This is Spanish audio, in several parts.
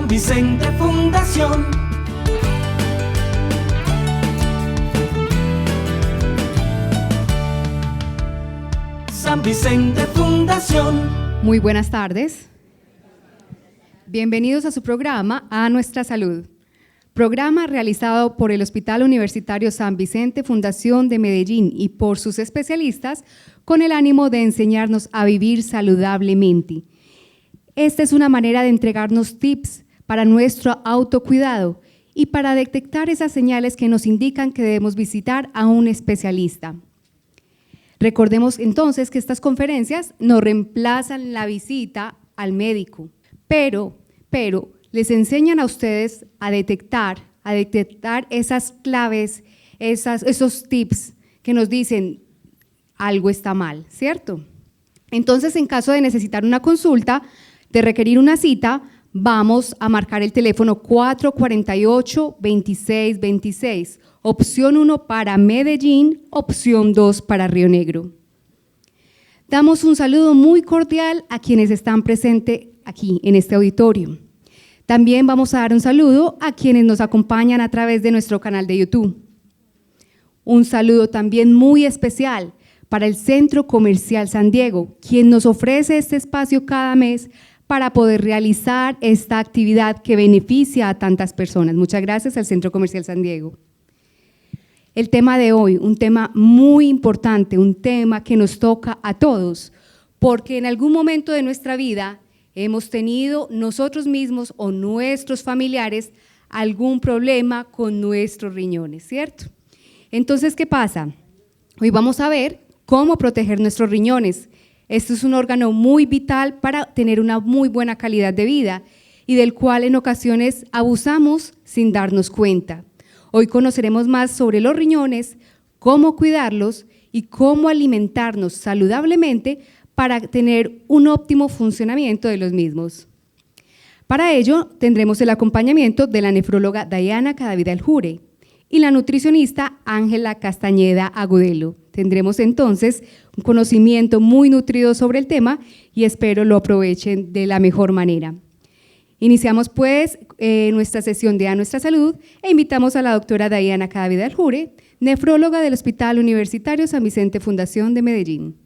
San Vicente Fundación. San Vicente Fundación. Muy buenas tardes. Bienvenidos a su programa A Nuestra Salud. Programa realizado por el Hospital Universitario San Vicente Fundación de Medellín y por sus especialistas con el ánimo de enseñarnos a vivir saludablemente. Esta es una manera de entregarnos tips para nuestro autocuidado y para detectar esas señales que nos indican que debemos visitar a un especialista. Recordemos entonces que estas conferencias no reemplazan la visita al médico, pero les enseñan a ustedes a detectar esas claves, esos tips que nos dicen algo está mal, ¿cierto? Entonces, en caso de necesitar una consulta, de requerir una cita, vamos a marcar el teléfono 448-2626, opción 1 para Medellín, opción 2 para Río Negro. Damos un saludo muy cordial a quienes están presentes aquí en este auditorio. También vamos a dar un saludo a quienes nos acompañan a través de nuestro canal de YouTube. Un saludo también muy especial para el Centro Comercial San Diego, quien nos ofrece este espacio cada mes para poder realizar esta actividad que beneficia a tantas personas. Muchas gracias al Centro Comercial San Diego. El tema de hoy, un tema muy importante, un tema que nos toca a todos, porque en algún momento de nuestra vida hemos tenido nosotros mismos o nuestros familiares algún problema con nuestros riñones, ¿cierto? Entonces, ¿qué pasa? Hoy vamos a ver cómo proteger nuestros riñones. Este es un órgano muy vital para tener una muy buena calidad de vida y del cual en ocasiones abusamos sin darnos cuenta. Hoy conoceremos más sobre los riñones, cómo cuidarlos y cómo alimentarnos saludablemente para tener un óptimo funcionamiento de los mismos. Para ello tendremos el acompañamiento de la nefróloga Diana Cadavid Aljure y la nutricionista Ángela Castañeda Agudelo. Tendremos entonces un conocimiento muy nutrido sobre el tema y espero lo aprovechen de la mejor manera. Iniciamos pues nuestra sesión de A Nuestra Salud e invitamos a la doctora Diana Cadavid Aljure, nefróloga del Hospital Universitario San Vicente Fundación de Medellín.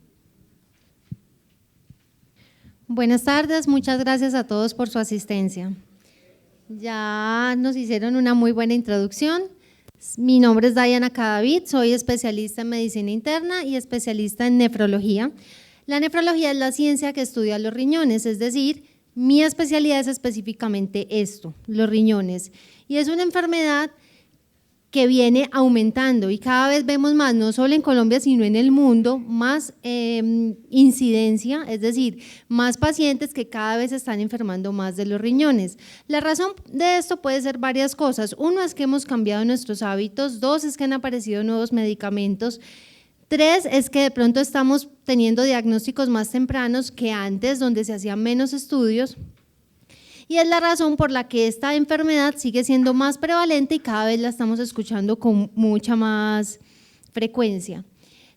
Buenas tardes, muchas gracias a todos por su asistencia. Ya nos hicieron una muy buena introducción. Mi nombre es Diana Cadavid, soy especialista en medicina interna y especialista en nefrología. La nefrología es la ciencia que estudia los riñones, es decir, mi especialidad es específicamente esto, los riñones. Y es una enfermedad que viene aumentando y cada vez vemos más, no solo en Colombia, sino en el mundo, más incidencia, es decir, más pacientes que cada vez están enfermando más de los riñones. La razón de esto puede ser varias cosas. Uno es que hemos cambiado nuestros hábitos, dos es que han aparecido nuevos medicamentos, tres es que de pronto estamos teniendo diagnósticos más tempranos que antes, donde se hacían menos estudios. Y es la razón por la que esta enfermedad sigue siendo más prevalente y cada vez la estamos escuchando con mucha más frecuencia.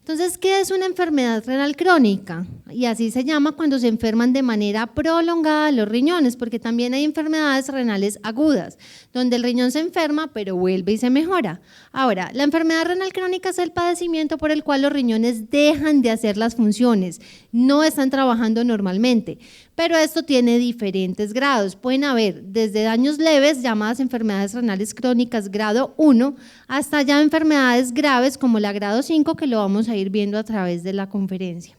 Entonces, ¿qué es una enfermedad renal crónica? Y así se llama cuando se enferman de manera prolongada los riñones, porque también hay enfermedades renales agudas, donde el riñón se enferma pero vuelve y se mejora. Ahora, la enfermedad renal crónica es el padecimiento por el cual los riñones dejan de hacer las funciones, no están trabajando normalmente, pero esto tiene diferentes grados. Pueden haber desde daños leves, llamadas enfermedades renales crónicas grado 1, hasta ya enfermedades graves como la grado 5, que lo vamos a ir viendo a través de la conferencia.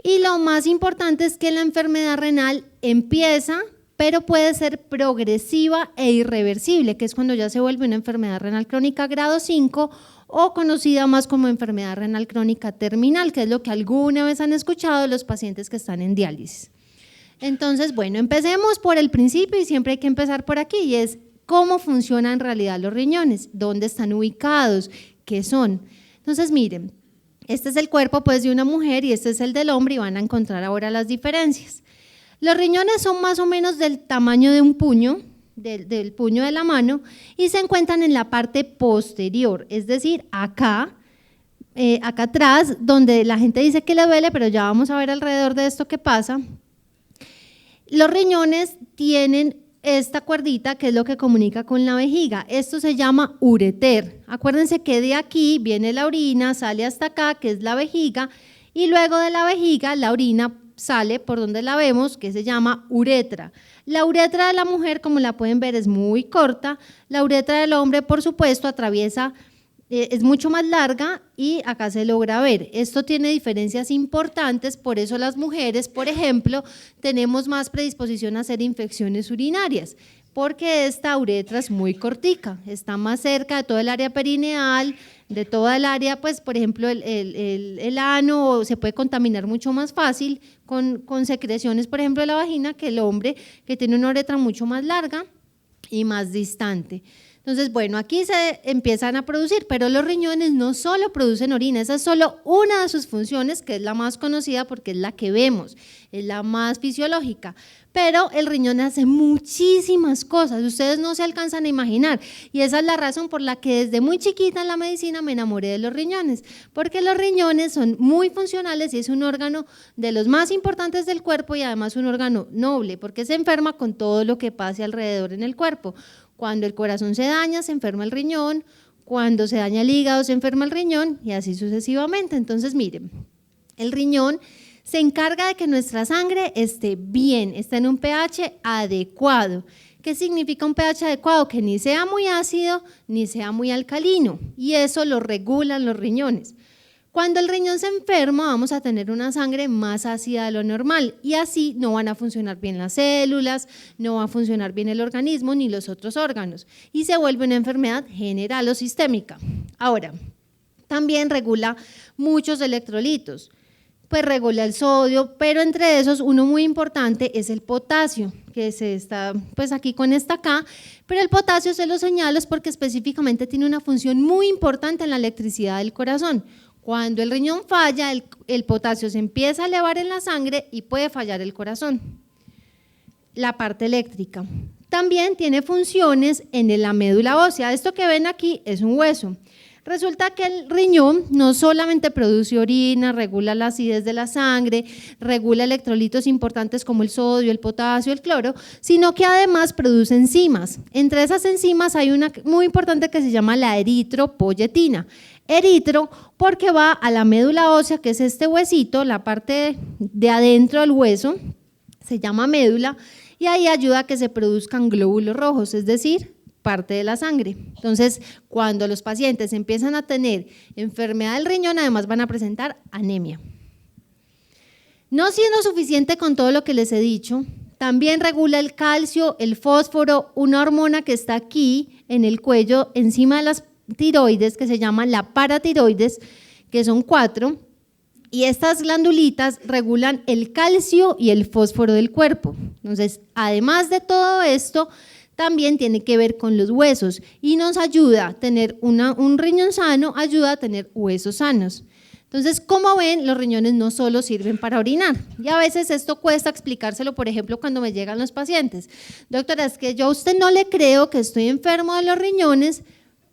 Y lo más importante es que la enfermedad renal empieza, pero puede ser progresiva e irreversible, que es cuando ya se vuelve una enfermedad renal crónica grado 5 o conocida más como enfermedad renal crónica terminal, que es lo que alguna vez han escuchado los pacientes que están en diálisis. Entonces, bueno, empecemos por el principio y siempre hay que empezar por aquí, y es cómo funcionan en realidad los riñones, dónde están ubicados, qué son. Entonces, miren, este es el cuerpo pues de una mujer y este es el del hombre y van a encontrar ahora las diferencias. Los riñones son más o menos del tamaño de un puño, del puño de la mano, y se encuentran en la parte posterior, es decir, acá atrás, donde la gente dice que le duele, pero ya vamos a ver alrededor de esto qué pasa. Los riñones tienen esta cuerdita que es lo que comunica con la vejiga. Esto se llama ureter. Acuérdense que de aquí viene la orina, sale hasta acá, que es la vejiga, y luego de la vejiga la orina sale por donde la vemos, que se llama uretra. La uretra de la mujer, como la pueden ver, es muy corta. La uretra del hombre, por supuesto, atraviesa, es mucho más larga y acá se logra ver. Esto tiene diferencias importantes, por eso las mujeres, por ejemplo, tenemos más predisposición a hacer infecciones urinarias, porque esta uretra es muy cortica, está más cerca de todo el área perineal, de toda el área, pues por ejemplo el ano se puede contaminar mucho más fácil con secreciones, por ejemplo de la vagina, que el hombre, que tiene una uretra mucho más larga y más distante. Entonces, bueno, aquí se empiezan a producir, pero los riñones no solo producen orina, esa es solo una de sus funciones, que es la más conocida porque es la que vemos, es la más fisiológica, pero el riñón hace muchísimas cosas, ustedes no se alcanzan a imaginar, y esa es la razón por la que desde muy chiquita en la medicina me enamoré de los riñones, porque los riñones son muy funcionales y es un órgano de los más importantes del cuerpo y además un órgano noble, porque se enferma con todo lo que pase alrededor en el cuerpo. Cuando el corazón se daña, se enferma el riñón, cuando se daña el hígado, se enferma el riñón y así sucesivamente. Entonces, miren, el riñón se encarga de que nuestra sangre esté bien, esté en un pH adecuado. ¿Qué significa un pH adecuado? Que ni sea muy ácido ni sea muy alcalino, y eso lo regulan los riñones. Cuando el riñón se enferma, vamos a tener una sangre más ácida de lo normal y así no van a funcionar bien las células, no va a funcionar bien el organismo ni los otros órganos y se vuelve una enfermedad general o sistémica. Ahora, también regula muchos electrolitos, pues regula el sodio, pero entre esos uno muy importante es el potasio, que se está pues aquí con esta K, pero el potasio se lo señalo es porque específicamente tiene una función muy importante en la electricidad del corazón. Cuando el riñón falla, el potasio se empieza a elevar en la sangre y puede fallar el corazón. La parte eléctrica. También tiene funciones en la médula ósea. Esto que ven aquí es un hueso. Resulta que el riñón no solamente produce orina, regula la acidez de la sangre, regula electrolitos importantes como el sodio, el potasio, el cloro, sino que además produce enzimas. Entre esas enzimas hay una muy importante que se llama la eritropoyetina. Eritro porque va a la médula ósea, que es este huesito, la parte de adentro del hueso, se llama médula, y ahí ayuda a que se produzcan glóbulos rojos, es decir, parte de la sangre. Entonces, cuando los pacientes empiezan a tener enfermedad del riñón, además van a presentar anemia. No siendo suficiente con todo lo que les he dicho, también regula el calcio, el fósforo, una hormona que está aquí en el cuello, encima de las tiroides, que se llama la paratiroides, que son 4, y estas glandulitas regulan el calcio y el fósforo del cuerpo. Entonces, además de todo esto, también tiene que ver con los huesos y nos ayuda a tener un riñón sano, ayuda a tener huesos sanos. Entonces, como ven, los riñones no solo sirven para orinar, y a veces esto cuesta explicárselo, por ejemplo, cuando me llegan los pacientes. Doctora, es que yo a usted no le creo que estoy enfermo de los riñones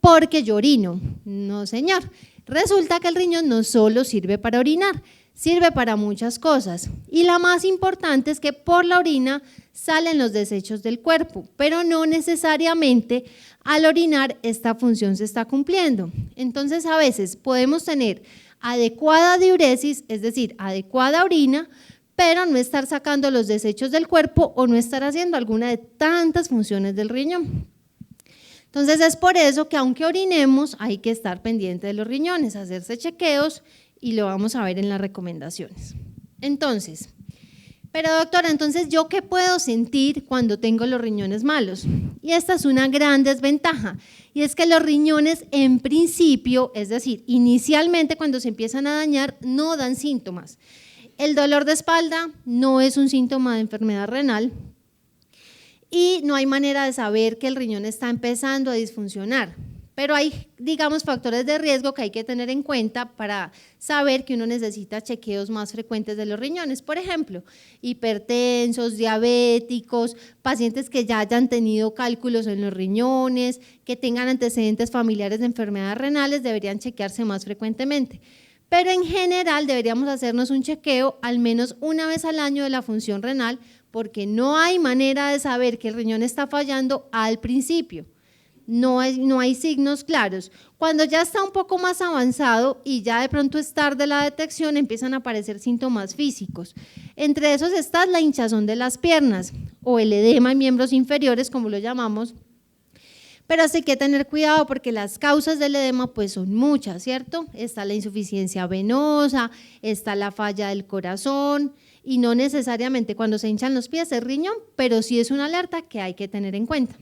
porque yo orino. No, señor. Resulta que el riñón no solo sirve para orinar, sirve para muchas cosas. Y la más importante es que por la orina salen los desechos del cuerpo, pero no necesariamente al orinar esta función se está cumpliendo. Entonces, a veces podemos tener adecuada diuresis, es decir, adecuada orina, pero no estar sacando los desechos del cuerpo o no estar haciendo alguna de tantas funciones del riñón. Entonces es por eso que aunque orinemos hay que estar pendiente de los riñones, hacerse chequeos y lo vamos a ver en las recomendaciones. Entonces, pero doctora, entonces ¿yo qué puedo sentir cuando tengo los riñones malos? Y esta es una gran desventaja y es que los riñones en principio, es decir, inicialmente cuando se empiezan a dañar no dan síntomas. El dolor de espalda no es un síntoma de enfermedad renal, y no hay manera de saber que el riñón está empezando a disfuncionar, pero hay, digamos, factores de riesgo que hay que tener en cuenta para saber que uno necesita chequeos más frecuentes de los riñones. Por ejemplo, hipertensos, diabéticos, pacientes que ya hayan tenido cálculos en los riñones, que tengan antecedentes familiares de enfermedades renales, deberían chequearse más frecuentemente. pero en general deberíamos hacernos un chequeo al menos una vez al año de la función renal, porque no hay manera de saber que el riñón está fallando al principio. No hay signos claros. Cuando ya está un poco más avanzado y ya de pronto es tarde la detección, empiezan a aparecer síntomas físicos. Entre esos está la hinchazón de las piernas o el edema en miembros inferiores, como lo llamamos. Pero sí hay que tener cuidado porque las causas del edema pues son muchas, ¿cierto? Está la insuficiencia venosa, está la falla del corazón y no necesariamente cuando se hinchan los pies es riñón, pero sí es una alerta que hay que tener en cuenta.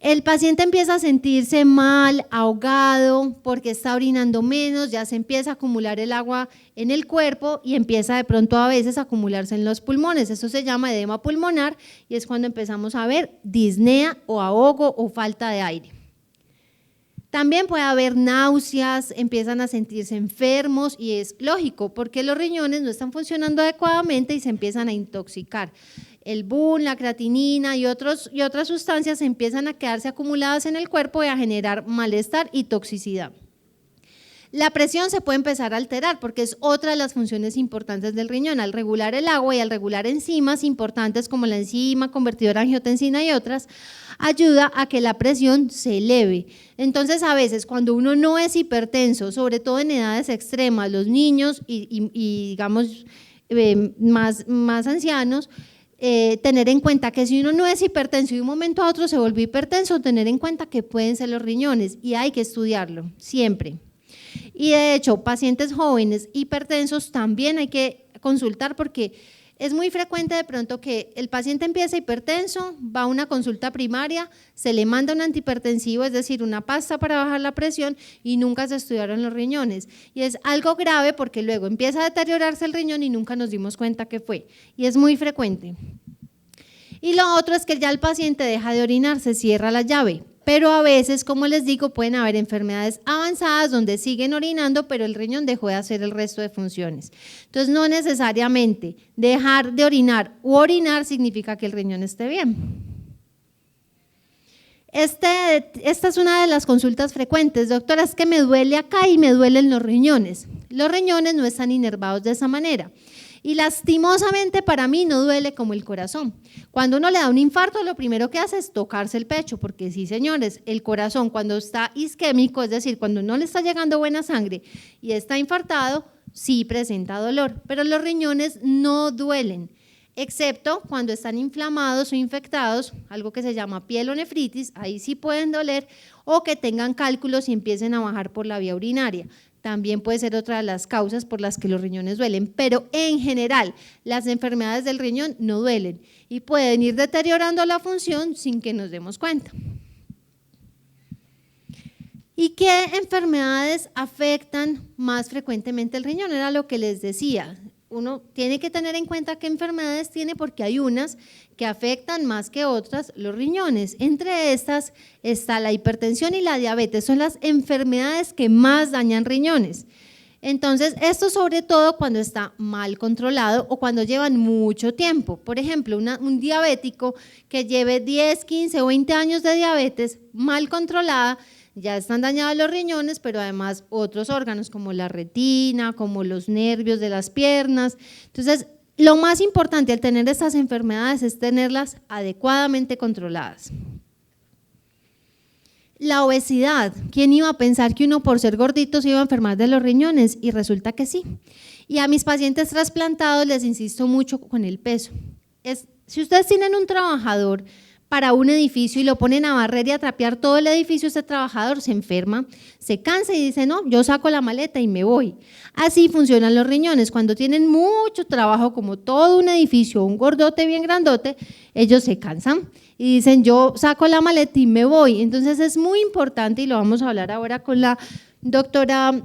El paciente empieza a sentirse mal, ahogado, porque está orinando menos, ya se empieza a acumular el agua en el cuerpo y empieza de pronto a veces a acumularse en los pulmones. Eso se llama edema pulmonar y es cuando empezamos a ver disnea o ahogo o falta de aire. También puede haber náuseas, empiezan a sentirse enfermos y es lógico porque los riñones no están funcionando adecuadamente y se empiezan a intoxicar. El BUN, la creatinina y otras sustancias empiezan a quedarse acumuladas en el cuerpo y a generar malestar y toxicidad. La presión se puede empezar a alterar porque es otra de las funciones importantes del riñón. Al regular el agua y al regular enzimas importantes como la enzima convertidora de angiotensina y otras, ayuda a que la presión se eleve. Entonces, a veces cuando uno no es hipertenso, sobre todo en edades extremas, los niños y digamos más ancianos, tener en cuenta que si uno no es hipertenso y de un momento a otro se volvió hipertenso, tener en cuenta que pueden ser los riñones y hay que estudiarlo siempre. Y de hecho, pacientes jóvenes hipertensos también hay que consultar porque es muy frecuente de pronto que el paciente empieza hipertenso, va a una consulta primaria, se le manda un antihipertensivo, es decir, una pasta para bajar la presión y nunca se estudiaron los riñones. Y es algo grave porque luego empieza a deteriorarse el riñón y nunca nos dimos cuenta que fue. Y es muy frecuente. Y lo otro es que ya el paciente deja de orinar, se cierra la llave. Pero a veces, como les digo, pueden haber enfermedades avanzadas donde siguen orinando, pero el riñón dejó de hacer el resto de funciones. Entonces, no necesariamente dejar de orinar u orinar significa que el riñón esté bien. Esta es una de las consultas frecuentes. Doctora, es que me duele acá y me duelen los riñones. Los riñones no están inervados de esa manera. Y lastimosamente para mí no duele como el corazón. Cuando uno le da un infarto, lo primero que hace es tocarse el pecho, porque sí, señores, el corazón cuando está isquémico, es decir, cuando no le está llegando buena sangre y está infartado, sí presenta dolor, pero los riñones no duelen, excepto cuando están inflamados o infectados, algo que se llama pielonefritis, ahí sí pueden doler, o que tengan cálculos y empiecen a bajar por la vía urinaria. También puede ser otra de las causas por las que los riñones duelen, pero en general las enfermedades del riñón no duelen y pueden ir deteriorando la función sin que nos demos cuenta. ¿Y qué enfermedades afectan más frecuentemente el riñón? Era lo que les decía. Uno tiene que tener en cuenta qué enfermedades tiene porque hay unas que afectan más que otras los riñones. Entre estas está la hipertensión y la diabetes, son las enfermedades que más dañan riñones. Entonces, esto sobre todo cuando está mal controlado o cuando llevan mucho tiempo. Por ejemplo, un diabético que lleve 10, 15 o 20 años de diabetes mal controlada, ya están dañados los riñones, pero además otros órganos como la retina, como los nervios de las piernas. Entonces, lo más importante al tener estas enfermedades es tenerlas adecuadamente controladas. La obesidad, ¿quién iba a pensar que uno por ser gordito se iba a enfermar de los riñones? Y resulta que sí. Y a mis pacientes trasplantados les insisto mucho con el peso. Si ustedes tienen un trabajador para un edificio y lo ponen a barrer y a trapear todo el edificio, ese trabajador se enferma, se cansa y dice, no, yo saco la maleta y me voy. Así funcionan los riñones. Cuando tienen mucho trabajo, como todo un edificio, un gordote bien grandote, ellos se cansan y dicen, yo saco la maleta y me voy. Entonces es muy importante, y lo vamos a hablar ahora con la doctora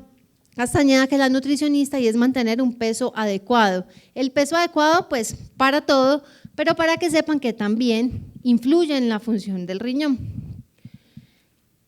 Castañeda, que es la nutricionista, y es mantener un peso adecuado. El peso adecuado, pues, para todo, pero para que sepan que también influye en la función del riñón.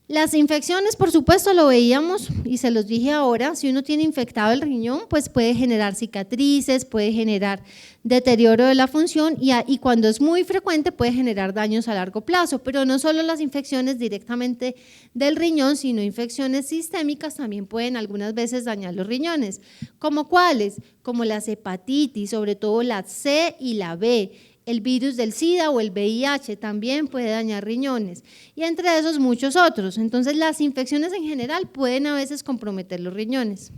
Las infecciones, por supuesto, lo veíamos y se los dije ahora, si uno tiene infectado el riñón, pues puede generar cicatrices, puede generar deterioro de la función y cuando es muy frecuente puede generar daños a largo plazo, pero no solo las infecciones directamente del riñón, sino infecciones sistémicas también pueden algunas veces dañar los riñones. ¿Como cuáles? Como las hepatitis, sobre todo la C y la B. El virus del SIDA o el VIH también puede dañar riñones y entre esos muchos otros. Entonces las infecciones en general pueden a veces comprometer los riñones.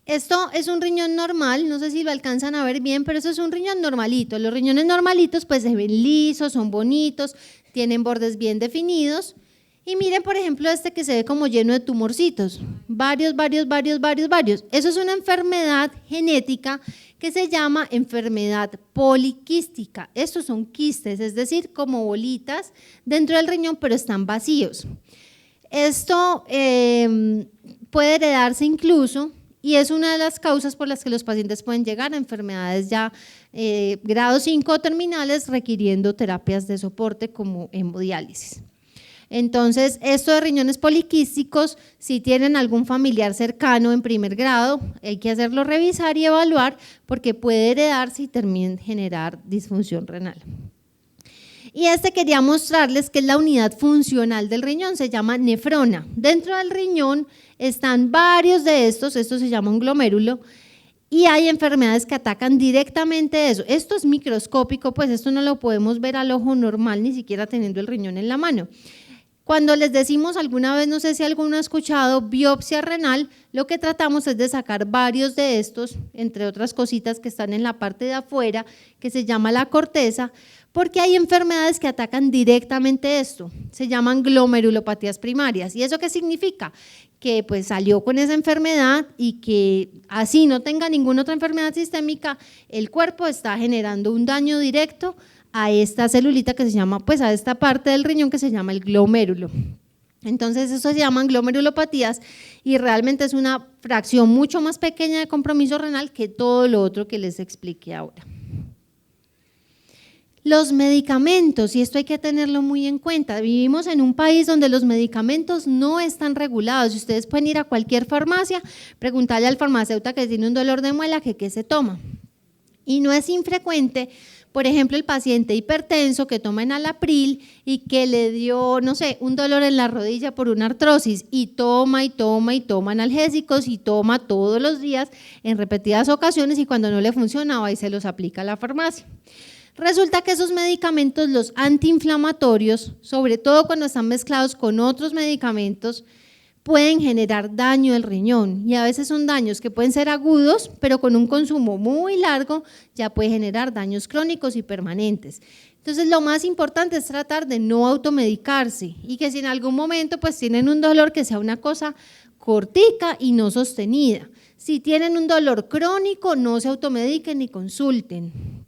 Esto es un riñón normal, no sé si lo alcanzan a ver bien, pero eso es un riñón normalito. Los riñones normalitos pues se ven lisos, son bonitos, tienen bordes bien definidos. Y miren, por ejemplo, este que se ve como lleno de tumorcitos, varios. Eso es una enfermedad genética que se llama enfermedad poliquística. Estos son quistes, es decir, como bolitas dentro del riñón, pero están vacíos. Esto puede heredarse incluso y es una de las causas por las que los pacientes pueden llegar a enfermedades ya grado 5 terminales requiriendo terapias de soporte como hemodiálisis. Entonces, esto de riñones poliquísticos, si tienen algún familiar cercano en primer grado, hay que hacerlo revisar y evaluar porque puede heredarse y también generar disfunción renal. Y quería mostrarles que es la unidad funcional del riñón, se llama nefrona. Dentro del riñón están varios de estos, esto se llama un glomérulo, y hay enfermedades que atacan directamente eso. Esto es microscópico, pues esto no lo podemos ver al ojo normal, ni siquiera teniendo el riñón en la mano. Cuando les decimos alguna vez, no sé si alguno ha escuchado, biopsia renal, lo que tratamos es de sacar varios de estos, entre otras cositas que están en la parte de afuera, que se llama la corteza, porque hay enfermedades que atacan directamente esto, se llaman glomerulopatías primarias. ¿Y eso qué significa? Que pues salió con esa enfermedad y que así no tenga ninguna otra enfermedad sistémica, el cuerpo está generando un daño directo a esta celulita que se llama, pues a esta parte del riñón que se llama el glomérulo. Entonces eso se llaman glomerulopatías y realmente es una fracción mucho más pequeña de compromiso renal que todo lo otro que les expliqué ahora. Los medicamentos, y esto hay que tenerlo muy en cuenta, vivimos en un país donde los medicamentos no están regulados y ustedes pueden ir a cualquier farmacia, preguntarle al farmacéutico que tiene un dolor de muela que qué se toma. Y no es infrecuente, por ejemplo, el paciente hipertenso que toma enalapril y que le dio, no sé, un dolor en la rodilla por una artrosis y toma analgésicos y toma todos los días en repetidas ocasiones y cuando no le funcionaba y se los aplica a la farmacia. Resulta que esos medicamentos, los antiinflamatorios, sobre todo cuando están mezclados con otros medicamentos, pueden generar daño al riñón y a veces son daños que pueden ser agudos, pero con un consumo muy largo ya puede generar daños crónicos y permanentes. Entonces lo más importante es tratar de no automedicarse y que si en algún momento pues tienen un dolor que sea una cosa cortica y no sostenida. Si tienen un dolor crónico no se automediquen ni consulten.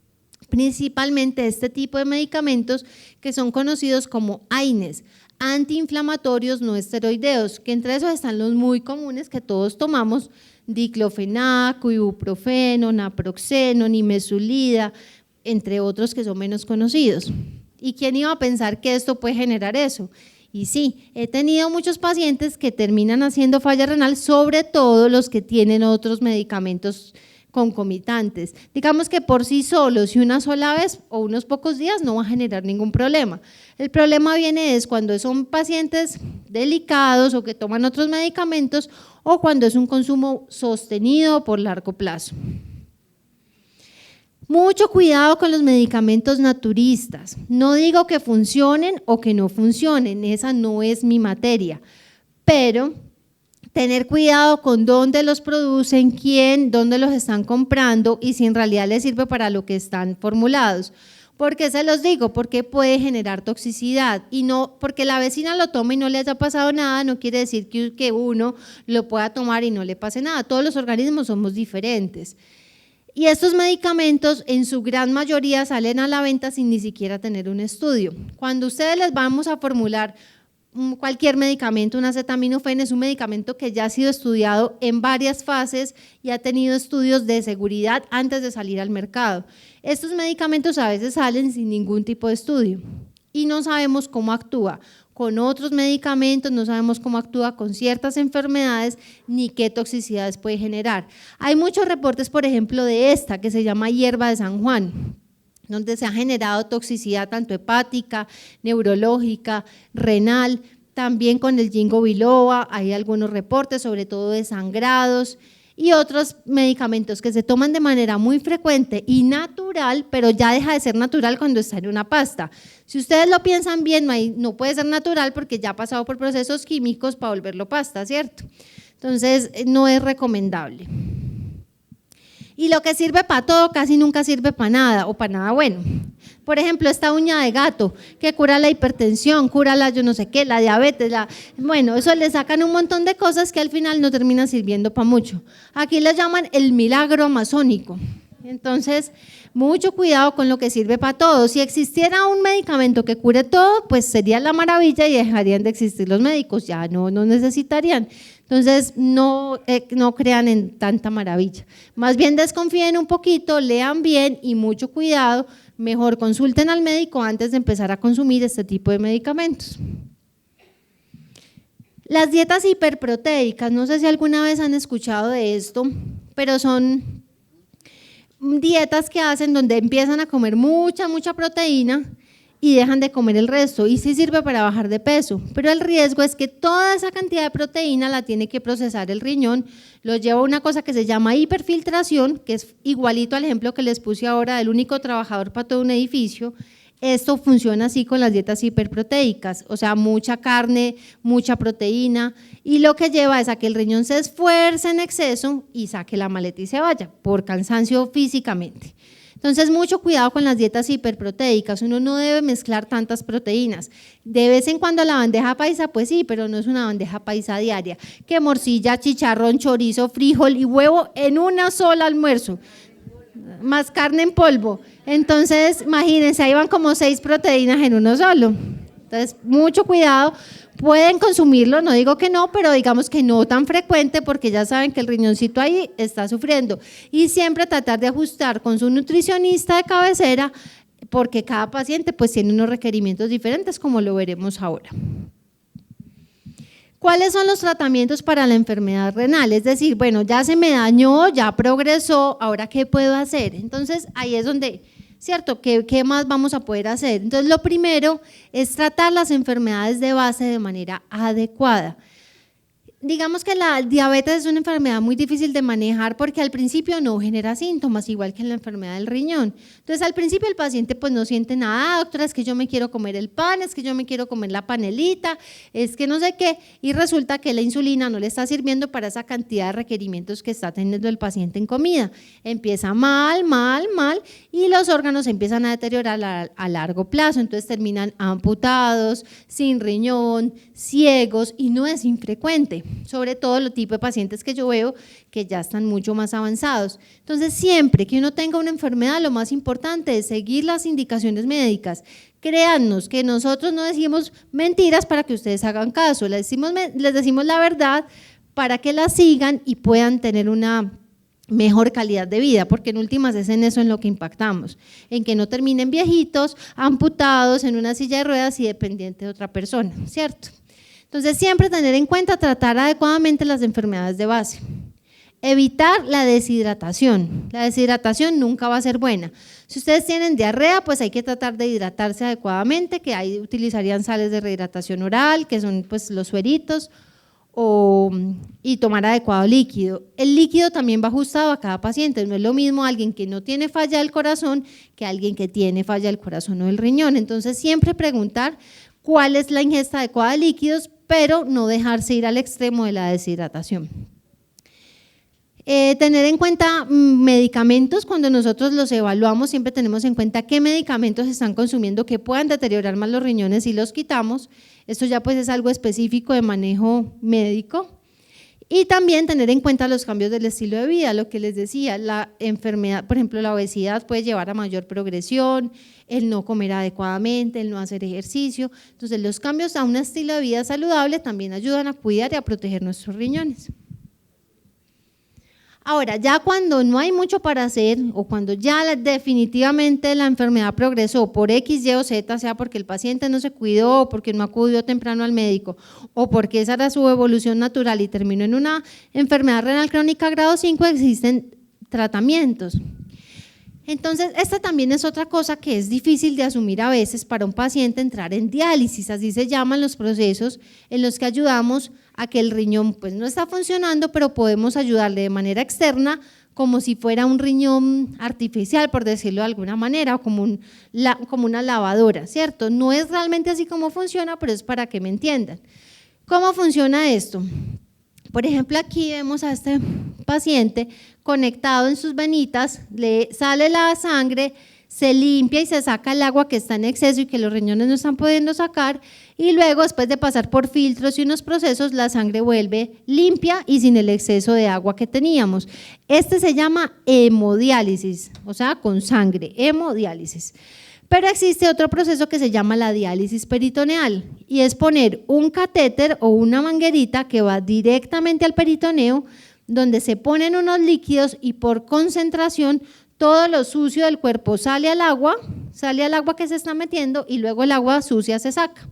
Principalmente este tipo de medicamentos que son conocidos como AINES, antiinflamatorios no esteroideos, que entre esos están los muy comunes que todos tomamos, diclofenaco, ibuprofeno, naproxeno, nimesulida, entre otros que son menos conocidos. ¿Y quién iba a pensar que esto puede generar eso? Y sí, he tenido muchos pacientes que terminan haciendo falla renal, sobre todo los que tienen otros medicamentos concomitantes. Digamos que por sí solos y una sola vez o unos pocos días no va a generar ningún problema. El problema viene es cuando son pacientes delicados o que toman otros medicamentos o cuando es un consumo sostenido por largo plazo. Mucho cuidado con los medicamentos naturistas. No digo que funcionen o que no funcionen, esa no es mi materia, pero tener cuidado con dónde los producen, quién, dónde los están comprando y si en realidad les sirve para lo que están formulados. ¿Por qué se los digo? Porque puede generar toxicidad y no porque la vecina lo toma y no le haya pasado nada, no quiere decir que uno lo pueda tomar y no le pase nada. Todos los organismos somos diferentes. Y estos medicamentos en su gran mayoría salen a la venta sin ni siquiera tener un estudio. Cuando ustedes les vamos a formular cualquier medicamento, un acetaminofén es un medicamento que ya ha sido estudiado en varias fases y ha tenido estudios de seguridad antes de salir al mercado. Estos medicamentos a veces salen sin ningún tipo de estudio y no sabemos cómo actúa, con otros medicamentos, no sabemos cómo actúa con ciertas enfermedades ni qué toxicidades puede generar. Hay muchos reportes, por ejemplo, de esta que se llama hierba de San Juan, donde se ha generado toxicidad tanto hepática, neurológica, renal, también con el ginkgo biloba hay algunos reportes, sobre todo de sangrados y otros medicamentos que se toman de manera muy frecuente y natural, pero ya deja de ser natural cuando está en una pasta. Si ustedes lo piensan bien, no puede ser natural porque ya ha pasado por procesos químicos para volverlo pasta, ¿cierto? Entonces, no es recomendable. Y lo que sirve para todo casi nunca sirve para nada o para nada bueno. Por ejemplo, esta uña de gato que cura la hipertensión, cura la yo no sé qué, la diabetes, bueno, eso le sacan un montón de cosas que al final no terminan sirviendo para mucho. Aquí le llaman el milagro amazónico. Entonces, mucho cuidado con lo que sirve para todo. Si existiera un medicamento que cure todo, pues sería la maravilla y dejarían de existir los médicos, ya no necesitarían. Entonces, no crean en tanta maravilla. Más bien desconfíen un poquito, lean bien y mucho cuidado, mejor consulten al médico antes de empezar a consumir este tipo de medicamentos. Las dietas hiperproteicas, no sé si alguna vez han escuchado de esto, pero son dietas que hacen donde empiezan a comer mucha proteína y dejan de comer el resto, y sí sirve para bajar de peso, pero el riesgo es que toda esa cantidad de proteína la tiene que procesar el riñón, lo lleva a una cosa que se llama hiperfiltración, que es igualito al ejemplo que les puse ahora del único trabajador para todo un edificio. Esto funciona así con las dietas hiperproteicas, o sea, mucha carne, mucha proteína, y lo que lleva es a que el riñón se esfuerce en exceso y saque la maleta y se vaya, por cansancio físicamente. Entonces, mucho cuidado con las dietas hiperproteicas, uno no debe mezclar tantas proteínas. De vez en cuando la bandeja paisa, pues sí, pero no es una bandeja paisa diaria, que morcilla, chicharrón, chorizo, frijol y huevo en una sola almuerzo, más carne en polvo. Entonces, imagínense, ahí van como 6 proteínas en uno solo. Entonces, mucho cuidado, pueden consumirlo, no digo que no, pero digamos que no tan frecuente porque ya saben que el riñoncito ahí está sufriendo. Y siempre tratar de ajustar con su nutricionista de cabecera porque cada paciente pues tiene unos requerimientos diferentes, como lo veremos ahora. ¿Cuáles son los tratamientos para la enfermedad renal? Es decir, bueno, ya se me dañó, ya progresó, ¿ahora qué puedo hacer? Entonces, ahí es donde, ¿cierto? ¿Qué más vamos a poder hacer? Entonces, lo primero es tratar las enfermedades de base de manera adecuada. Digamos que la diabetes es una enfermedad muy difícil de manejar porque al principio no genera síntomas, igual que la enfermedad del riñón. Entonces, al principio el paciente pues no siente nada, doctora, es que yo me quiero comer el pan, es que yo me quiero comer la panelita, es que no sé qué, y resulta que la insulina no le está sirviendo para esa cantidad de requerimientos que está teniendo el paciente en comida. Empieza mal, y los órganos empiezan a deteriorar a largo plazo, entonces terminan amputados, sin riñón, ciegos, y no es infrecuente, sobre todo los tipos de pacientes que yo veo que ya están mucho más avanzados. Entonces, siempre que uno tenga una enfermedad, lo más importante es seguir las indicaciones médicas. Créannos que nosotros no decimos mentiras para que ustedes hagan caso, les decimos la verdad para que la sigan y puedan tener una mejor calidad de vida, porque en últimas es en eso en lo que impactamos, en que no terminen viejitos, amputados en una silla de ruedas y dependientes de otra persona, ¿cierto? Entonces, siempre tener en cuenta tratar adecuadamente las enfermedades de base. Evitar la deshidratación. La deshidratación nunca va a ser buena. Si ustedes tienen diarrea, pues hay que tratar de hidratarse adecuadamente, que ahí utilizarían sales de rehidratación oral, que son pues los sueritos, y tomar adecuado líquido. El líquido también va ajustado a cada paciente, no es lo mismo alguien que no tiene falla del corazón que alguien que tiene falla del corazón o del riñón. Entonces, siempre preguntar cuál es la ingesta adecuada de líquidos, pero no dejarse ir al extremo de la deshidratación. Tener en cuenta medicamentos, cuando nosotros los evaluamos siempre tenemos en cuenta qué medicamentos están consumiendo que puedan deteriorar más los riñones y los quitamos. Esto ya pues es algo específico de manejo médico. Y también tener en cuenta los cambios del estilo de vida, lo que les decía, la enfermedad, por ejemplo la obesidad puede llevar a mayor progresión, el no comer adecuadamente, el no hacer ejercicio. Entonces los cambios a un estilo de vida saludable también ayudan a cuidar y a proteger nuestros riñones. Ahora, ya cuando no hay mucho para hacer o cuando ya definitivamente la enfermedad progresó por X, Y o Z, sea porque el paciente no se cuidó, o porque no acudió temprano al médico o porque esa era su evolución natural y terminó en una enfermedad renal crónica grado 5, existen tratamientos. Entonces, esta también es otra cosa que es difícil de asumir a veces para un paciente entrar en diálisis, así se llaman los procesos en los que ayudamos a que el riñón pues no está funcionando, pero podemos ayudarle de manera externa como si fuera un riñón artificial, por decirlo de alguna manera, o como una lavadora, ¿cierto? No es realmente así como funciona, pero es para que me entiendan. ¿Cómo funciona esto? Por ejemplo, aquí vemos a este paciente conectado en sus venitas, le sale la sangre, se limpia y se saca el agua que está en exceso y que los riñones no están pudiendo sacar, y luego después de pasar por filtros y unos procesos, la sangre vuelve limpia y sin el exceso de agua que teníamos. Este se llama hemodiálisis, o sea, con sangre, hemodiálisis. Pero existe otro proceso que se llama la diálisis peritoneal y es poner un catéter o una manguerita que va directamente al peritoneo, donde se ponen unos líquidos y por concentración todo lo sucio del cuerpo sale al agua que se está metiendo y luego el agua sucia se saca.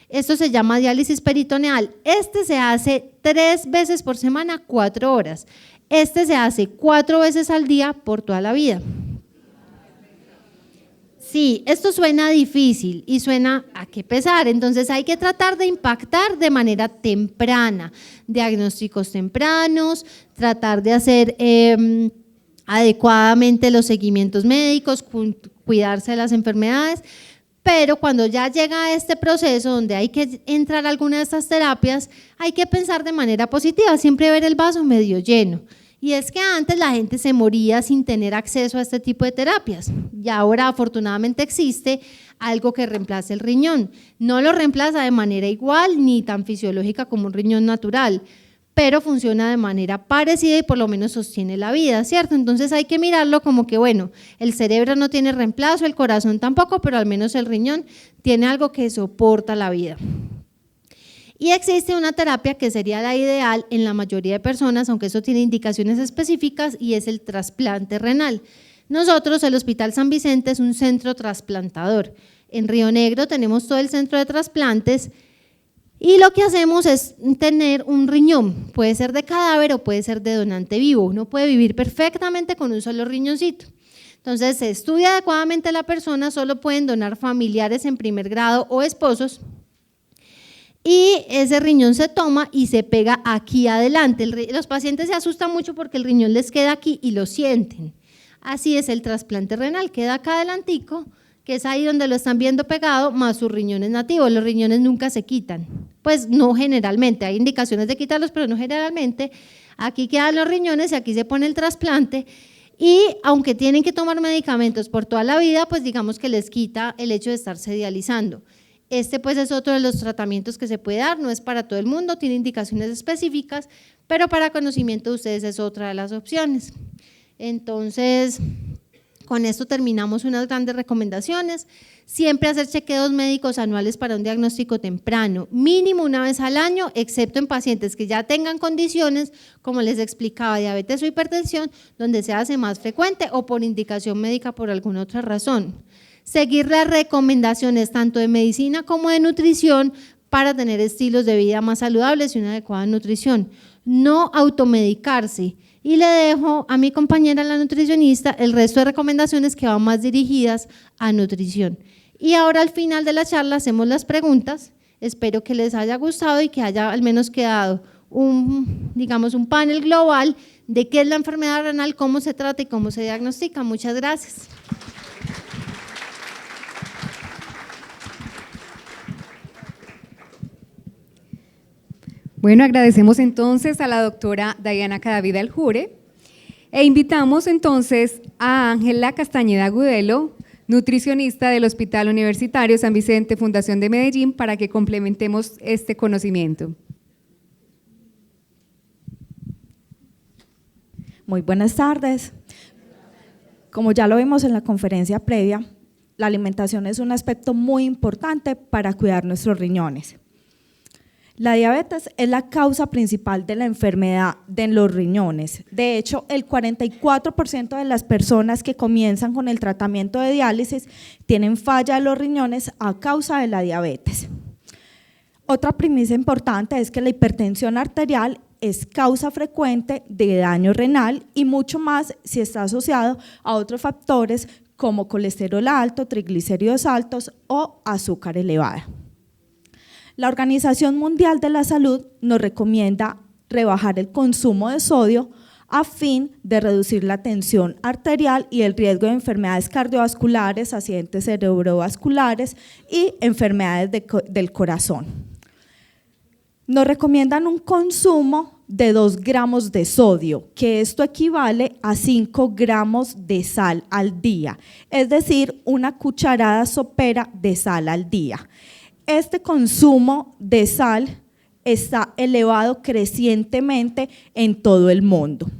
Esto se llama diálisis peritoneal. Este se hace 3 veces por semana, 4 horas. Este se hace 4 veces al día por toda la vida. Sí, esto suena difícil y suena a qué pesar, entonces hay que tratar de impactar de manera temprana, diagnósticos tempranos, tratar de hacer adecuadamente los seguimientos médicos, cuidarse de las enfermedades, pero cuando ya llega a este proceso donde hay que entrar a alguna de estas terapias, hay que pensar de manera positiva, siempre ver el vaso medio lleno. Y es que antes la gente se moría sin tener acceso a este tipo de terapias y ahora afortunadamente existe algo que reemplace el riñón. No lo reemplaza de manera igual ni tan fisiológica como un riñón natural, pero funciona de manera parecida y por lo menos sostiene la vida, ¿cierto? Entonces hay que mirarlo como que, bueno, el cerebro no tiene reemplazo, el corazón tampoco, pero al menos el riñón tiene algo que soporta la vida. Y existe una terapia que sería la ideal en la mayoría de personas, aunque eso tiene indicaciones específicas, y es el trasplante renal. Nosotros, el Hospital San Vicente, es un centro trasplantador. En Río Negro tenemos todo el centro de trasplantes y lo que hacemos es tener un riñón, puede ser de cadáver o puede ser de donante vivo. Uno puede vivir perfectamente con un solo riñoncito. Entonces, se estudia adecuadamente la persona, solo pueden donar familiares en primer grado o esposos. Y ese riñón se toma y se pega aquí adelante. Los pacientes se asustan mucho porque el riñón les queda aquí y lo sienten. Así es el trasplante renal, queda acá adelantico, que es ahí donde lo están viendo pegado, más sus riñones nativos. Los riñones nunca se quitan, pues no generalmente, hay indicaciones de quitarlos, pero no generalmente. Aquí quedan los riñones y aquí se pone el trasplante. Y aunque tienen que tomar medicamentos por toda la vida, pues digamos que les quita el hecho de estarse dializando. Este pues es otro de los tratamientos que se puede dar, no es para todo el mundo, tiene indicaciones específicas, pero para conocimiento de ustedes es otra de las opciones. Entonces, con esto terminamos unas grandes recomendaciones. Siempre hacer chequeos médicos anuales para un diagnóstico temprano, mínimo una vez al año, excepto en pacientes que ya tengan condiciones, como les explicaba, diabetes o hipertensión, donde se hace más frecuente o por indicación médica por alguna otra razón. Seguir las recomendaciones tanto de medicina como de nutrición para tener estilos de vida más saludables y una adecuada nutrición. No automedicarse. Y le dejo a mi compañera, la nutricionista, el resto de recomendaciones que van más dirigidas a nutrición. Y ahora al final de la charla hacemos las preguntas. Espero que les haya gustado y que haya al menos quedado un panel global de qué es la enfermedad renal, cómo se trata y cómo se diagnostica. Muchas gracias. Bueno, agradecemos entonces a la doctora Diana Cadavid Aljure e invitamos entonces a Ángela Castañeda Gudelo, nutricionista del Hospital Universitario San Vicente Fundación de Medellín, para que complementemos este conocimiento. Muy buenas tardes. Como ya lo vimos en la conferencia previa, la alimentación es un aspecto muy importante para cuidar nuestros riñones. La diabetes es la causa principal de la enfermedad de los riñones. De hecho, el 44% de las personas que comienzan con el tratamiento de diálisis tienen falla de los riñones a causa de la diabetes. Otra premisa importante es que la hipertensión arterial es causa frecuente de daño renal y mucho más si está asociado a otros factores como colesterol alto, triglicéridos altos o azúcar elevada. La Organización Mundial de la Salud nos recomienda rebajar el consumo de sodio a fin de reducir la tensión arterial y el riesgo de enfermedades cardiovasculares, accidentes cerebrovasculares y enfermedades del corazón. Nos recomiendan un consumo de 2 gramos de sodio, que esto equivale a 5 gramos de sal al día, es decir, una cucharada sopera de sal al día. Este consumo de sal está elevado crecientemente en todo el mundo.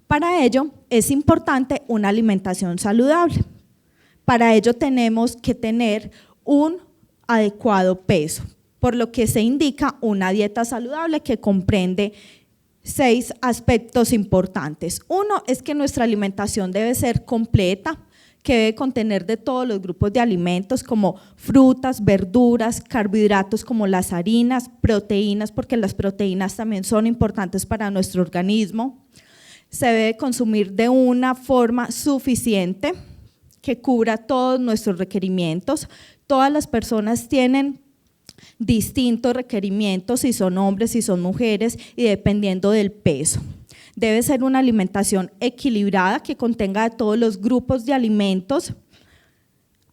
Para ello es importante una alimentación saludable. Para ello tenemos que tener un adecuado peso, por lo que se indica una dieta saludable que comprende 6 aspectos importantes. Uno es que nuestra alimentación debe ser completa, que debe contener de todos los grupos de alimentos como frutas, verduras, carbohidratos como las harinas, proteínas, porque las proteínas también son importantes para nuestro organismo. Se debe consumir de una forma suficiente que cubra todos nuestros requerimientos. Todas las personas tienen distintos requerimientos, si son hombres, si son mujeres, y dependiendo del peso. Debe ser una alimentación equilibrada que contenga de todos los grupos de alimentos,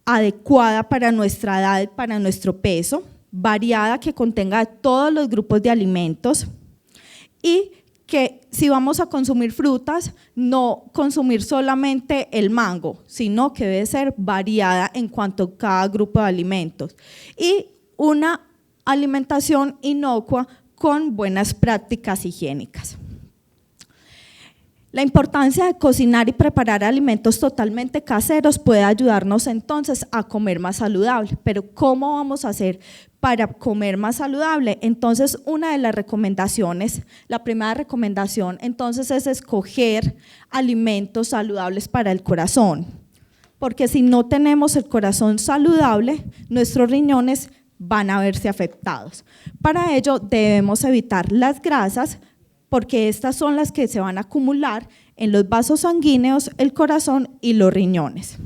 adecuada para nuestra edad y para nuestro peso, variada que contenga de todos los grupos de alimentos y que si vamos a consumir frutas, no consumir solamente el mango, sino que debe ser variada en cuanto a cada grupo de alimentos y una alimentación inocua con buenas prácticas higiénicas. La importancia de cocinar y preparar alimentos totalmente caseros puede ayudarnos entonces a comer más saludable, pero ¿cómo vamos a hacer para comer más saludable? Entonces, una de las recomendaciones, la primera recomendación entonces es escoger alimentos saludables para el corazón, porque si no tenemos el corazón saludable, nuestros riñones van a verse afectados. Para ello debemos evitar las grasas, porque estas son las que se van a acumular en los vasos sanguíneos, el corazón y los riñones.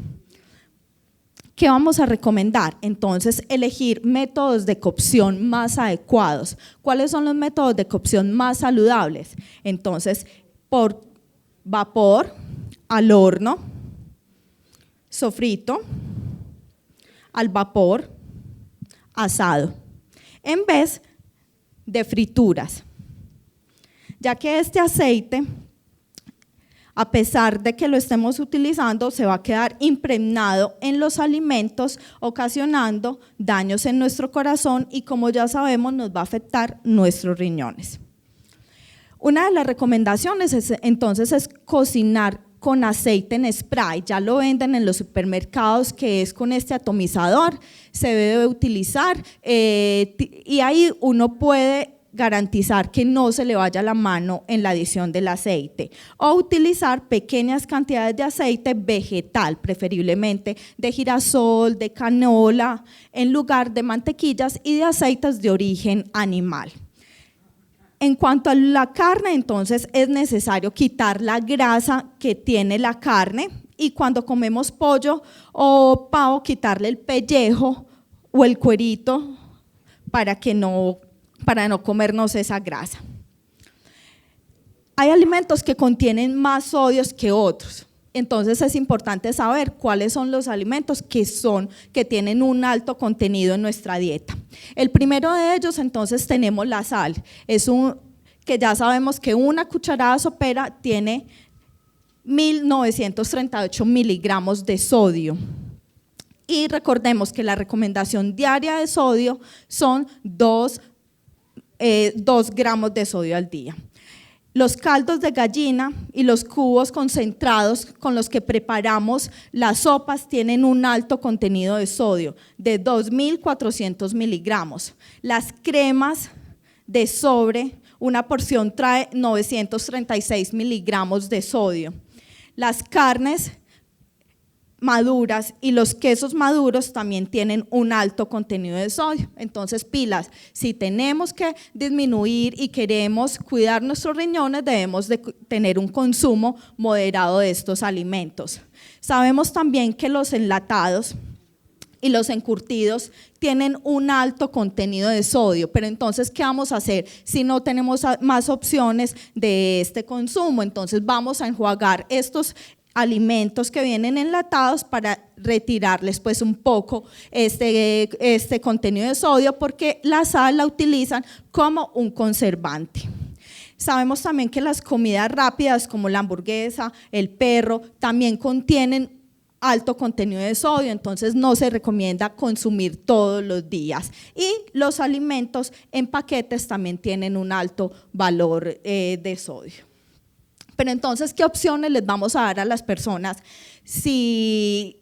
¿Qué vamos a recomendar? Entonces, elegir métodos de cocción más adecuados. ¿Cuáles son los métodos de cocción más saludables? Entonces, por vapor, al horno, sofrito, al vapor, asado, en vez de frituras, ya que este aceite, a pesar de que lo estemos utilizando, se va a quedar impregnado en los alimentos, ocasionando daños en nuestro corazón y, como ya sabemos, nos va a afectar nuestros riñones. Una de las recomendaciones entonces es cocinar con aceite en spray. Ya lo venden en los supermercados, que es con este atomizador, se debe utilizar y ahí uno puede garantizar que no se le vaya la mano en la adición del aceite, o utilizar pequeñas cantidades de aceite vegetal, preferiblemente de girasol, de canola, en lugar de mantequillas y de aceites de origen animal. En cuanto a la carne, entonces es necesario quitar la grasa que tiene la carne, y cuando comemos pollo o pavo, quitarle el pellejo o el cuerito para no comernos esa grasa. Hay alimentos que contienen más sodios que otros, entonces es importante saber cuáles son los alimentos que tienen un alto contenido en nuestra dieta. El primero de ellos, entonces, tenemos la sal, que ya sabemos que una cucharada sopera tiene 1938 miligramos de sodio. Y recordemos que la recomendación diaria de sodio son 2 gramos de sodio al día. Los caldos de gallina y los cubos concentrados con los que preparamos las sopas tienen un alto contenido de sodio, de 2.400 miligramos. Las cremas de sobre, una porción trae 936 miligramos de sodio. Las carnes maduras y los quesos maduros también tienen un alto contenido de sodio. Entonces, pilas, si tenemos que disminuir y queremos cuidar nuestros riñones, debemos de tener un consumo moderado de estos alimentos. Sabemos también que los enlatados y los encurtidos tienen un alto contenido de sodio, pero entonces, ¿qué vamos a hacer si no tenemos más opciones de este consumo? Entonces, vamos a enjuagar estos alimentos que vienen enlatados para retirarles pues un poco este contenido de sodio, porque la sal la utilizan como un conservante. Sabemos también que las comidas rápidas como la hamburguesa, el perro, también contienen alto contenido de sodio, entonces no se recomienda consumir todos los días. Y los alimentos en paquetes también tienen un alto valor de sodio. Pero entonces, ¿qué opciones les vamos a dar a las personas si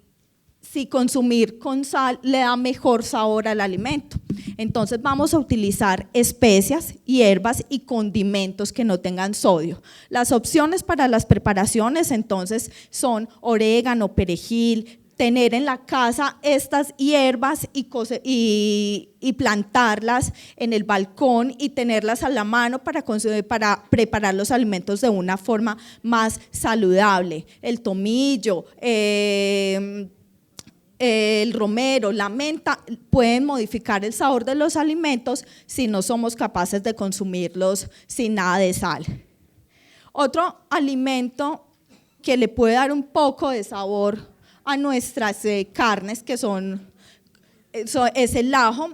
consumir con sal le da mejor sabor al alimento? Entonces vamos a utilizar especias, hierbas y condimentos que no tengan sodio. Las opciones para las preparaciones entonces son orégano, perejil, tener en la casa estas hierbas y plantarlas en el balcón y tenerlas a la mano para preparar los alimentos de una forma más saludable. El tomillo, el romero, la menta pueden modificar el sabor de los alimentos si no somos capaces de consumirlos sin nada de sal. Otro alimento que le puede dar un poco de sabor a nuestras carnes, que es el ajo,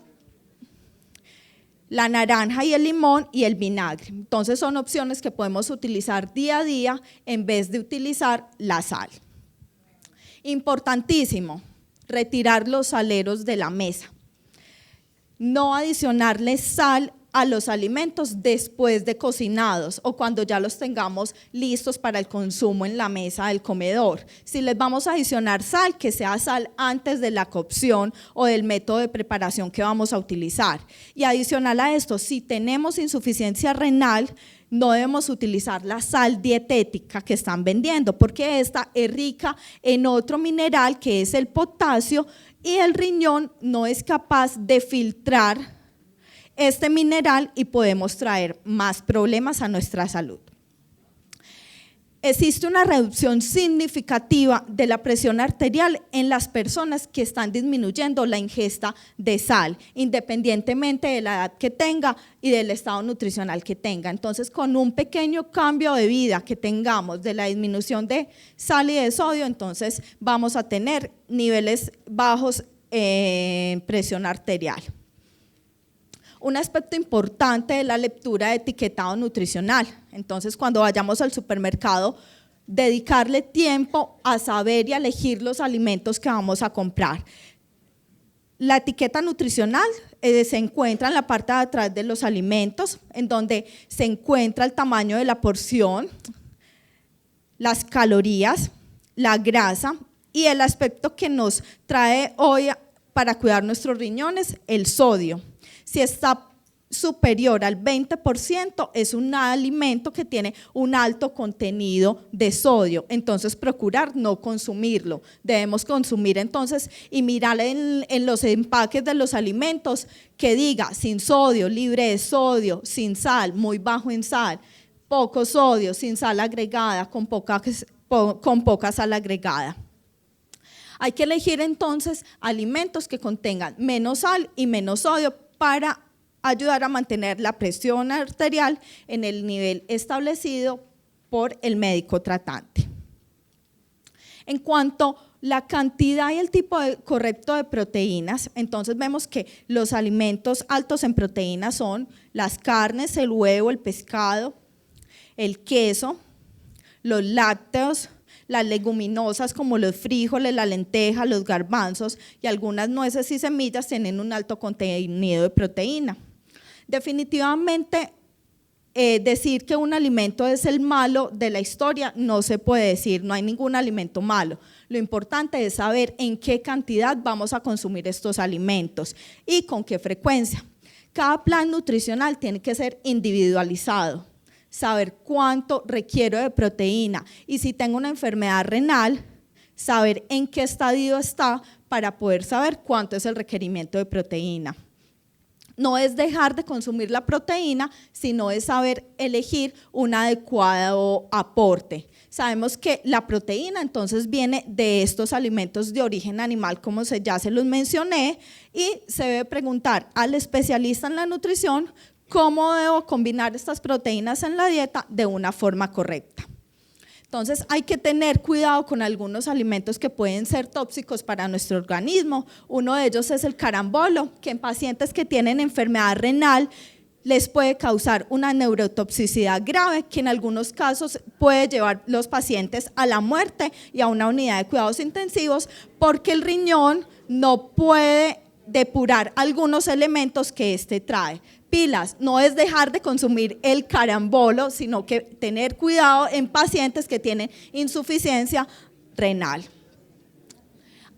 la naranja y el limón y el vinagre. Entonces son opciones que podemos utilizar día a día en vez de utilizar la sal. Importantísimo, retirar los saleros de la mesa. No adicionarle sal a los alimentos después de cocinados o cuando ya los tengamos listos para el consumo en la mesa del comedor. Si les vamos a adicionar sal, que sea sal antes de la cocción o del método de preparación que vamos a utilizar. Y adicional a esto, si tenemos insuficiencia renal, no debemos utilizar la sal dietética que están vendiendo, porque esta es rica en otro mineral que es el potasio y el riñón no es capaz de filtrar este mineral y podemos traer más problemas a nuestra salud. Existe una reducción significativa de la presión arterial en las personas que están disminuyendo la ingesta de sal, independientemente de la edad que tenga y del estado nutricional que tenga. Entonces, con un pequeño cambio de vida que tengamos de la disminución de sal y de sodio, entonces vamos a tener niveles bajos en presión arterial. Un aspecto importante de la lectura de etiquetado nutricional. Entonces, cuando vayamos al supermercado, dedicarle tiempo a saber y a elegir los alimentos que vamos a comprar. La etiqueta nutricional se encuentra en la parte de atrás de los alimentos, en donde se encuentra el tamaño de la porción, las calorías, la grasa y el aspecto que nos trae hoy para cuidar nuestros riñones, el sodio. Si está superior al 20%, es un alimento que tiene un alto contenido de sodio, entonces procurar no consumirlo. Debemos consumir entonces y mirar en los empaques de los alimentos que diga sin sodio, libre de sodio, sin sal, muy bajo en sal, poco sodio, sin sal agregada, con poca sal agregada. Hay que elegir entonces alimentos que contengan menos sal y menos sodio para ayudar a mantener la presión arterial en el nivel establecido por el médico tratante. En cuanto a la cantidad y el tipo correcto de proteínas, entonces vemos que los alimentos altos en proteínas son las carnes, el huevo, el pescado, el queso, los lácteos, las leguminosas como los frijoles, la lenteja, los garbanzos y algunas nueces y semillas tienen un alto contenido de proteína. Definitivamente decir que un alimento es el malo de la historia no se puede decir, no hay ningún alimento malo. Lo importante es saber en qué cantidad vamos a consumir estos alimentos y con qué frecuencia. Cada plan nutricional tiene que ser individualizado, saber cuánto requiero de proteína y si tengo una enfermedad renal, saber en qué estadio está para poder saber cuánto es el requerimiento de proteína. No es dejar de consumir la proteína, sino es saber elegir un adecuado aporte. Sabemos que la proteína entonces viene de estos alimentos de origen animal, como ya se los mencioné, y se debe preguntar al especialista en la nutrición cómo debo combinar estas proteínas en la dieta de una forma correcta. Entonces hay que tener cuidado con algunos alimentos que pueden ser tóxicos para nuestro organismo. Uno de ellos es el carambolo, que en pacientes que tienen enfermedad renal les puede causar una neurotoxicidad grave que en algunos casos puede llevar a los pacientes a la muerte y a una unidad de cuidados intensivos porque el riñón no puede depurar algunos elementos que este trae. Pilas, no es dejar de consumir el carambolo, sino que tener cuidado en pacientes que tienen insuficiencia renal.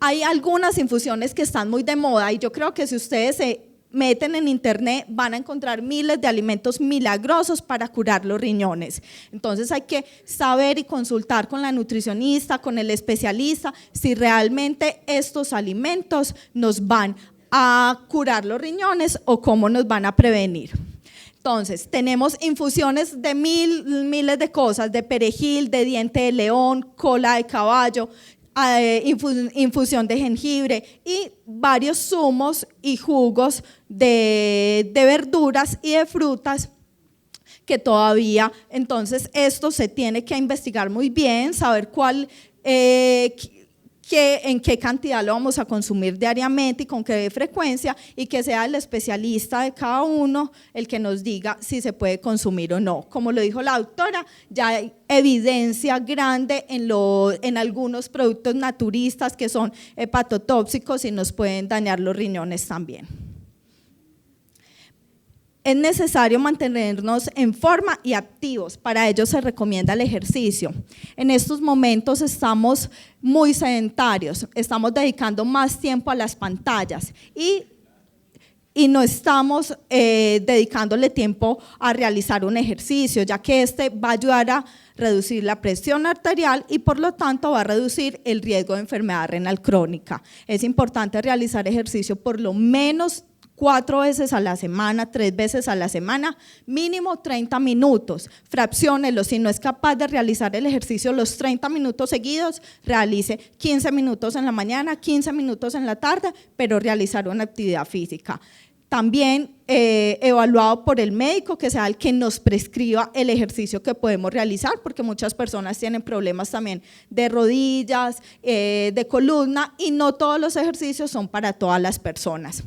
Hay algunas infusiones que están muy de moda y yo creo que si ustedes se meten en internet van a encontrar miles de alimentos milagrosos para curar los riñones. Entonces hay que saber y consultar con la nutricionista, con el especialista, si realmente estos alimentos nos van a curar los riñones o cómo nos van a prevenir. Entonces, tenemos infusiones de miles de cosas, de perejil, de diente de león, cola de caballo, infusión de jengibre y varios zumos y jugos de verduras y de frutas que todavía, entonces esto se tiene que investigar muy bien, saber en qué cantidad lo vamos a consumir diariamente y con qué frecuencia y que sea el especialista de cada uno el que nos diga si se puede consumir o no. Como lo dijo la doctora, ya hay evidencia grande en algunos productos naturistas que son hepatotóxicos y nos pueden dañar los riñones también. Es necesario mantenernos en forma y activos, para ello se recomienda el ejercicio. En estos momentos estamos muy sedentarios, estamos dedicando más tiempo a las pantallas y no estamos dedicándole tiempo a realizar un ejercicio, ya que este va a ayudar a reducir la presión arterial y por lo tanto va a reducir el riesgo de enfermedad renal crónica. Es importante realizar ejercicio por lo menos 4 veces a la semana, 3 veces a la semana, mínimo 30 minutos. Fracciónelo, si no es capaz de realizar el ejercicio los 30 minutos seguidos, realice 15 minutos en la mañana, 15 minutos en la tarde, pero realizar una actividad física. También evaluado por el médico, que sea el que nos prescriba el ejercicio que podemos realizar, porque muchas personas tienen problemas también de rodillas, de columna, y no todos los ejercicios son para todas las personas.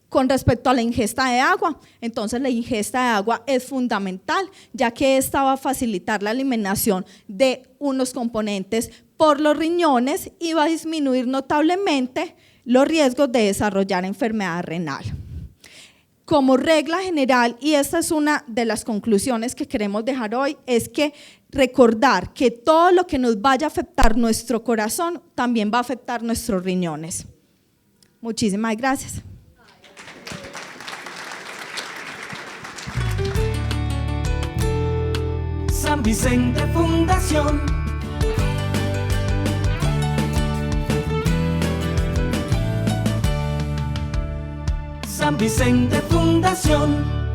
Con respecto a la ingesta de agua, entonces la ingesta de agua es fundamental, ya que esta va a facilitar la eliminación de unos componentes por los riñones y va a disminuir notablemente los riesgos de desarrollar enfermedad renal. Como regla general, y esta es una de las conclusiones que queremos dejar hoy, es que recordar que todo lo que nos vaya a afectar nuestro corazón también va a afectar nuestros riñones. Muchísimas gracias. San Vicente Fundación. San Vicente Fundación.